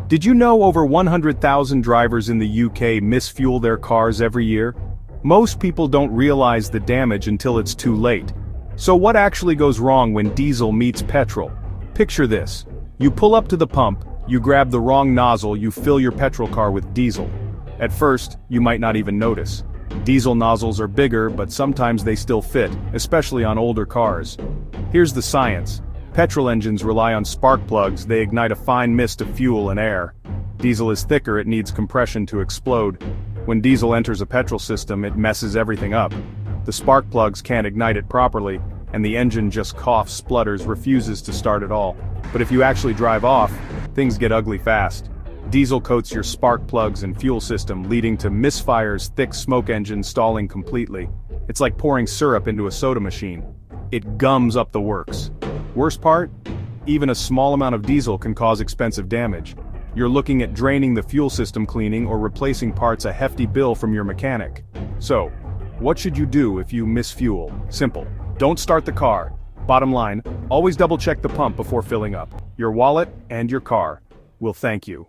Did you know over 100,000 drivers in the UK misfuel their cars every year? Most people don't realize the damage until it's too late. So what actually goes wrong when diesel meets petrol? Picture this. You pull up to the pump, you grab the wrong nozzle, you fill your petrol car with diesel. At first, you might not even notice. Diesel nozzles are bigger, but sometimes they still fit, especially on older cars. Here's the science. Petrol engines rely on spark plugs. They ignite a fine mist of fuel and air. Diesel is thicker, it needs compression to explode. When diesel enters a petrol system, it messes everything up. The spark plugs can't ignite it properly, and the engine just coughs, splutters, refuses to start at all. But if you actually drive off, things get ugly fast. Diesel coats your spark plugs and fuel system, leading to misfires, thick smoke engines stalling completely. It's like pouring syrup into a soda machine. It gums up the works. Worst part? Even a small amount of diesel can cause expensive damage. You're looking at draining the fuel system, cleaning or replacing parts, a hefty bill from your mechanic. So, what should you do if you misfuel? Simple. Don't start the car. Bottom line, always double check the pump before filling up. Your wallet and your car will thank you.